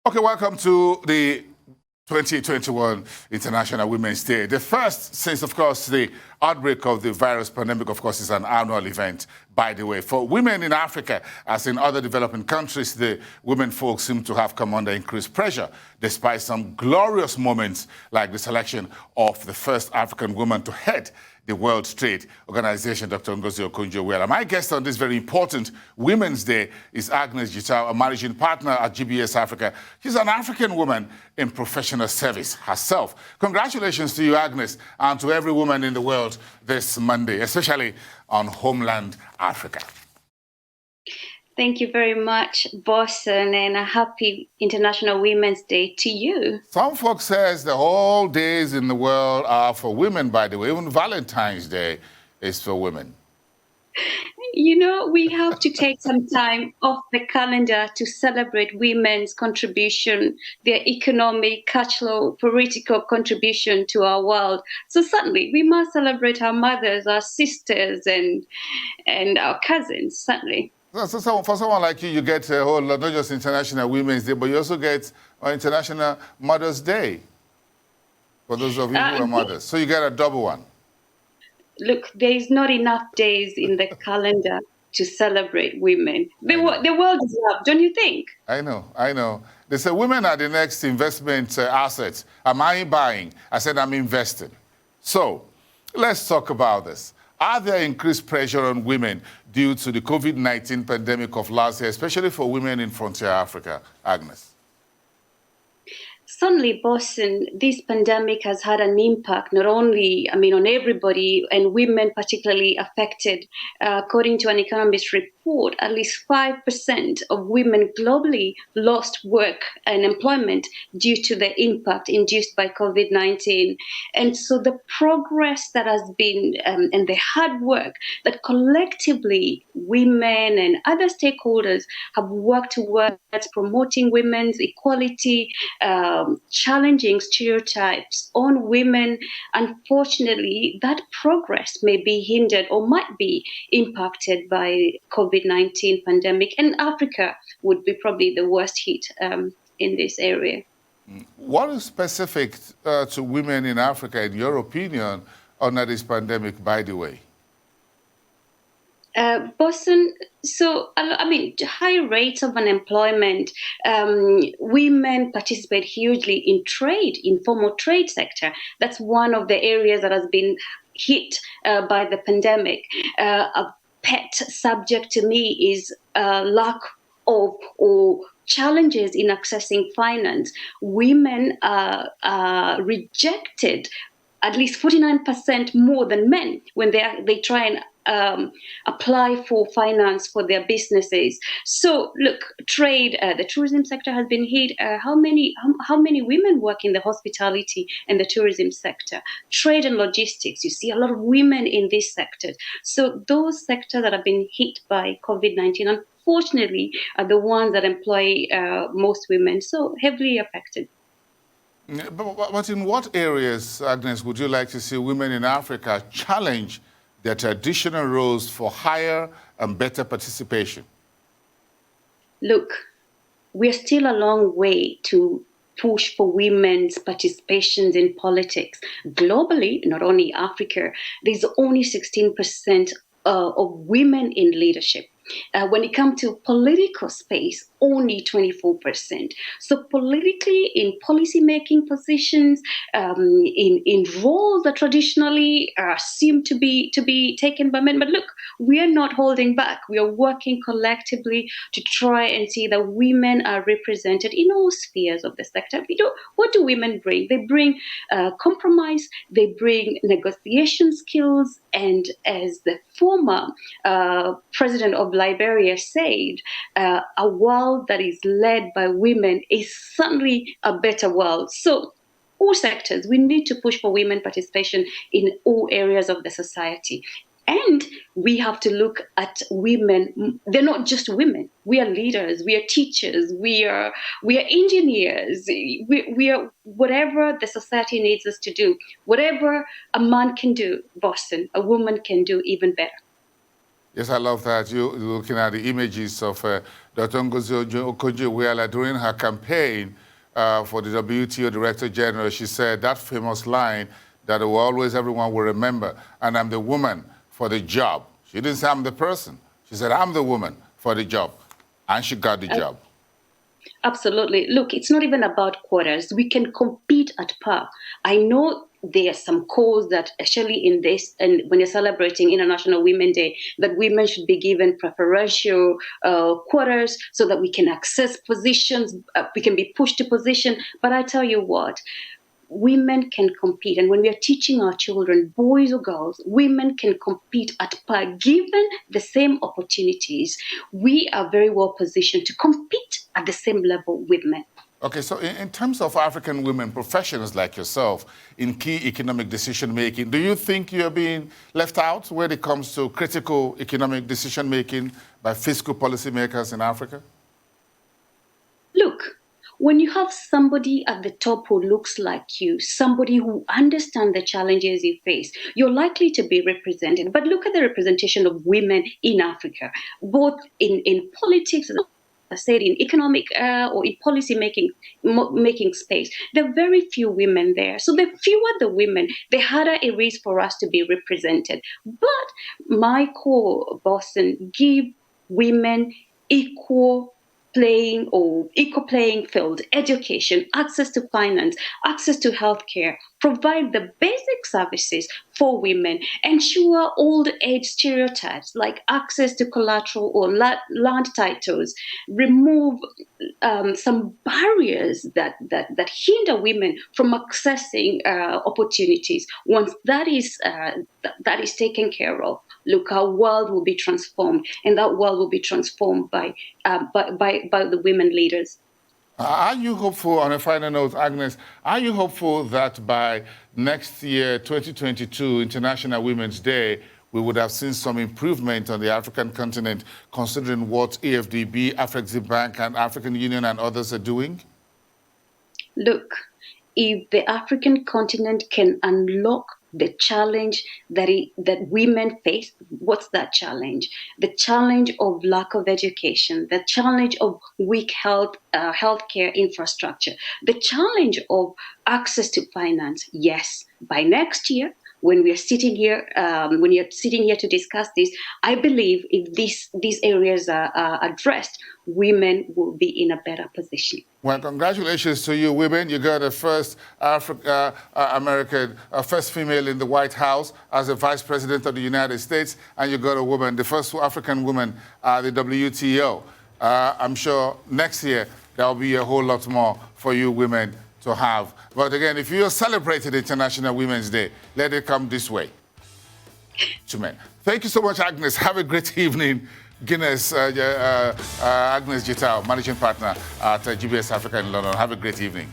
Okay, welcome to the 2021 International Women's Day. The first since, of course, the outbreak of the virus pandemic, of course, is an annual event, by the way. For women in Africa, as in other developing countries, the women folks seem to have come under increased pressure, despite some glorious moments like the selection of the first African woman to head the World Trade Organization, Dr. Ngozi Okonjo-Iweala. My guest on this very important Women's Day is Agnes Gitau, a managing partner at GBS Africa. She's an African woman in professional service herself. Congratulations to you, Agnes, and to every woman in the world this Monday, especially on homeland Africa. Thank you very much, Boston, and a happy International Women's Day to you. Some folks says the whole days in the world are for women, by the way. Even Valentine's Day is for women. You know, we have to take some time off the calendar to celebrate women's contribution, their economic, cultural, political contribution to our world. So certainly, we must celebrate our mothers, our sisters, and our cousins, certainly. So for someone like you, you get a whole lot, not just International Women's Day, but you also get International Mother's Day, for those of you who are mothers. So you get a double one. Look, there is not enough days in the calendar to celebrate women. The world is up, don't you think? I know. They say women are the next investment assets. Am I buying? I said I'm investing. So let's talk about this. Are there increased pressure on women due to the COVID-19 pandemic of last year, especially for women in frontier Africa, Agnes? Certainly, Boston, this pandemic has had an impact not only, on everybody, and women particularly affected. According to an Economist report, at least 5% of women globally lost work and employment due to the impact induced by COVID-19. And so the progress that has been and the hard work that collectively women and other stakeholders have worked towards promoting women's equality, challenging stereotypes on women, unfortunately, that progress may be hindered or might be impacted by COVID-19 pandemic. And Africa would be probably the worst hit in this area. What is specific to women in Africa, in your opinion, under this pandemic, by the way? Boston, so, high rates of unemployment, women participate hugely in trade, informal trade sector. That's one of the areas that has been hit by the pandemic. A pet subject to me is lack of or challenges in accessing finance. Women are rejected at least 49% more than men when they try and apply for finance for their businesses. So look, trade, the tourism sector has been hit. How many women work in the hospitality and the tourism sector? Trade and logistics, you see a lot of women in this sector. So those sectors that have been hit by COVID-19, unfortunately, are the ones that employ most women, so heavily affected. But in what areas, Agnes, would you like to see women in Africa challenge their traditional roles for higher and better participation? Look, we're still a long way to push for women's participations in politics. Globally, not only Africa, there's only 16% of women in leadership. When it comes to political space, only 24%. So politically, in policy-making positions, in roles that traditionally seem to be taken by men. But look, we are not holding back. We are working collectively to try and see that women are represented in all spheres of the sector. What do women bring? They bring compromise. They bring negotiation skills. And as the former president of Liberia said, a world that is led by women is certainly a better world. So all sectors, we need to push for women participation in all areas of the society. And we have to look at women. They're not just women. We are leaders. We are teachers. We are engineers. We are whatever the society needs us to do. Whatever a man can do, Boston, a woman can do even better. Yes, I love that. You're looking at the images of Dr. Ngozi Okonjo-Iweala during her campaign for the WTO Director General. She said that famous line that everyone will remember, and I'm the woman for the job. She didn't say I'm the person. She said, I'm the woman for the job. And she got the job. Absolutely. Look, it's not even about quotas. We can compete at par. I know there are some calls that, especially in this, and when you're celebrating International Women's Day, that women should be given preferential quotas so that we can access positions, we can be pushed to position. But I tell you what, women can compete. And when we are teaching our children, boys or girls, women can compete at par. Given the same opportunities, we are very well positioned to compete at the same level with men. Okay, so in terms of African women professionals like yourself in key economic decision making, do you think you're being left out when it comes to critical economic decision making by fiscal policymakers in Africa? Look, when you have somebody at the top who looks like you, somebody who understands the challenges you face, you're likely to be represented. But look at the representation of women in Africa, both in politics, as I said, in economic or in policy making space. There are very few women there. So the fewer the women, the harder it is for us to be represented. But my core, Boston, give women equal playing field, education, access to finance, access to healthcare, provide the basic services for women, ensure old age stereotypes like access to collateral or land titles, remove some barriers that hinder women from accessing opportunities. Once that is taken care of, look, our world will be transformed, and that world will be transformed by the women leaders. Are you hopeful, on a final note, Agnes, are you hopeful that by next year, 2022, International Women's Day, we would have seen some improvement on the African continent, considering what AFDB, Afreximbank, and African Union and others are doing? Look, if the African continent can unlock the challenge that women face, what's that challenge? The challenge of lack of education, the challenge of weak healthcare infrastructure, the challenge of access to finance. Yes, by next year, when we are sitting here, when you're sitting here to discuss this, I believe if these areas are addressed, women will be in a better position. Well, congratulations to you, women. You got the first American, first female in the White House as a vice president of the United States, and you got a woman, the first African woman at the WTO. I'm sure next year there'll be a whole lot more for you women to have. But again, if you're celebrating International Women's Day, let it come this way to men. Thank you so much, Agnes. Have a great evening. Agnes Gitau, managing partner at GBS Africa in London. Have a great evening.